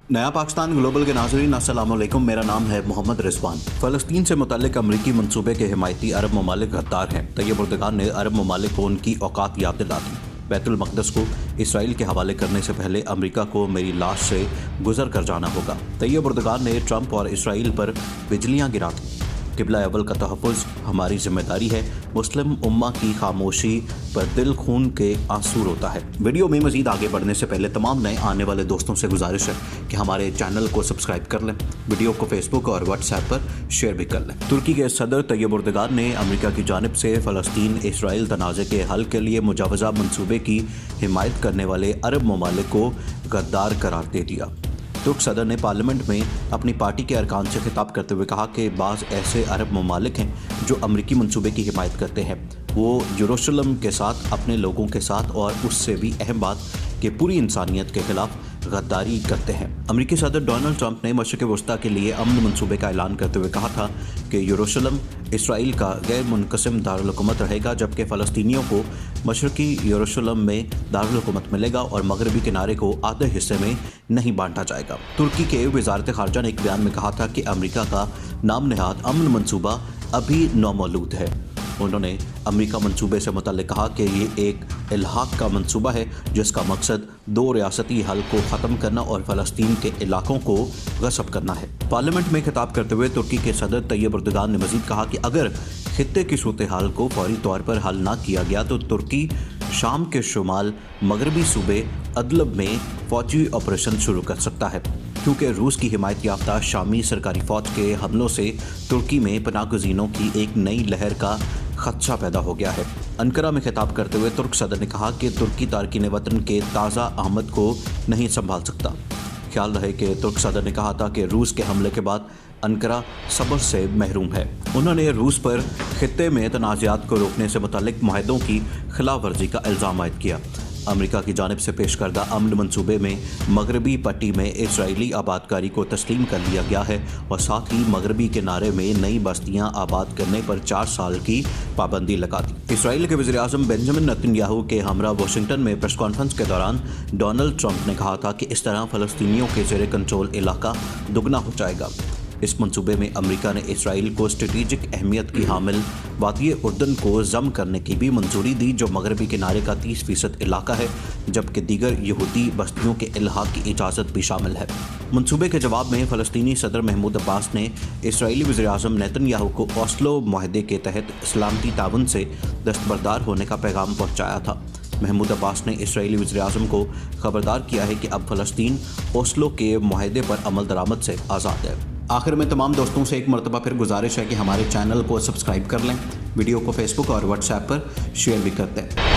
नया पाकिस्तान ग्लोबल के नाज़रीन अस्सलाम वालेकुम। मेरा नाम है मोहम्मद रिजवान। फ़लस्तीन से मुतल्लिक अमरीकी मंसूबे के हिमायती अरब ममालिक गद्दार हैं। तैयब उर्दगान ने अरब ममालिक को उनकी औकात याद दिला दी। बैतुल मक़दस को इसराइल के हवाले करने से पहले अमरीका को मेरी लाश से गुजर कर जाना होगा। तैयब उर्दगान ने ट्रंप और इसराइल पर बिजलियाँ गिरा दी। किबला अव्वल का तहफ़्फ़ुज़ हमारी जिम्मेदारी है। मुस्लिम उम्मा की खामोशी पर दिल खून के आंसू रोता है। वीडियो में मज़ीद आगे बढ़ने से पहले तमाम नए आने वाले दोस्तों से गुजारिश है कि हमारे चैनल को सब्सक्राइब कर लें, वीडियो को फेसबुक और व्हाट्सएप पर शेयर भी कर लें। तुर्की के सदर तैयब उर्दगान ने अमेरिका की जानिब से फ़लस्तीन इसराइल तनाज़े के हल के लिए मुजावजा मंसूबे की हिमायत करने वाले अरब ममालिक को गद्दार करार दे दिया। तुर्क सदर ने पार्लियामेंट में अपनी पार्टी के अरकान से खिताब करते हुए कहा कि बाज़ ऐसे अरब ममालिक हैं जो अमरीकी मंसूबे की हिमायत करते हैं। वो यरूशलेम के साथ, अपने लोगों के साथ और उससे भी अहम बात कि पूरी इंसानियत के खिलाफ गद्दारी करते हैं। अमरीकी सदर डोनाल्ड ट्रंप ने मशरिक़ वस्ता के लिए अमन मंसूबे का ऐलान करते हुए कहा था कि यरूशलेम इसराइल का गैर मुनक़सिम दारुल हुकूमत रहेगा, जबकि फ़लस्तीनियों को मशरक़ी यरूशलेम में दारुल हुकूमत मिलेगा और मगरबी किनारे को आधे हिस्से में नहीं बांटा जाएगा। तुर्की के वज़ारत ख़ारजा ने एक बयान में कहा था कि अमरीका का नाम नहाद अमन मंसूबा अभी नौमौजूद है। उन्होंने अमेरिका मंसूबे से मुतल्लिक़ कहा कि ये एक इल्हाक़ का मंसूबा है जिसका मकसद दो रियासती हल को ख़त्म करना और फ़लस्तीन के इलाकों को गस्ब करना है। पार्लियामेंट में खिताब करते हुए तुर्की के सदर तैयब उर्दगान ने मज़ीद कहा कि अगर खित्ते की सूरत हाल को फौरी तौर पर हल ना किया गया तो तुर्की शाम के शुमाल मगरबी सूबे अदलब में फ़ौजी ऑपरेशन शुरू कर सकता है, क्योंकि रूस की हिमायत याफ्ता शामी सरकारी फ़ौज के हमलों से तुर्की में पनाहगज़ीनों की एक नई लहर का खदशा पैदा हो गया है। अंकारा में खिताब करते हुए तुर्क सदर ने कहा कि तुर्की तारकीन वतन के ताज़ा आमद को नहीं संभाल सकता। ख्याल रहे कि तुर्क सदर ने कहा था कि रूस के हमले के बाद अंकारा सब्र से महरूम है। उन्होंने रूस पर खित्ते में तनाज़ात को रोकने से मुतल्लिक़ मुआहदों की खिलाफ वर्जी का इल्ज़ाम आयद किया। अमेरिका की जानिब से पेश करदा अमन मंसूबे में मगरबी पट्टी में इसराइली आबादकारी को तस्लीम कर लिया गया है और साथ ही मगरबी किनारे में नई बस्तियां आबाद करने पर 4 साल की पाबंदी लगा दी। इसराइल के वज़ीर-ए-आज़म बेंजामिन नेतन्याहू के हमरा वाशिंगटन में प्रेस कॉन्फ्रेंस के दौरान डोनाल्ड ट्रंप ने कहा था कि इस तरह फ़लस्तीनियों के ज़ेरे कंट्रोल इलाका दुगना हो जाएगा। इस मंसूबे में अमेरिका ने इसराइल को स्ट्रेटेजिक अहमियत की हामिल वादी उर्दन को ज़म करने की भी मंजूरी दी, जो मगरबी किनारे का 30% इलाका है, जबकि दीगर यहूदी बस्तियों के इल्हाक़ की इजाज़त भी शामिल है। मंसूबे के जवाब में फ़लस्तीनी सदर महमूद अब्बास ने इसराइली वज़ीर-ए-आज़म नेतन्याहू को ओस्लो मुआहदे के तहत सलामती ताउन से दस्तबरदार होने का पैगाम पहुँचाया था। महमूद अब्बास ने इसराइली वज़ीर-ए-आज़म को खबरदार किया है कि अब फ़लस्तीन ओस्लो के मुआहदे पर अमल दरामद से आज़ाद है। आखिर में तमाम दोस्तों से एक मरतबा फिर गुजारिश है कि हमारे चैनल को सब्सक्राइब कर लें, वीडियो को फेसबुक और व्हाट्सएप पर शेयर भी करते हैं।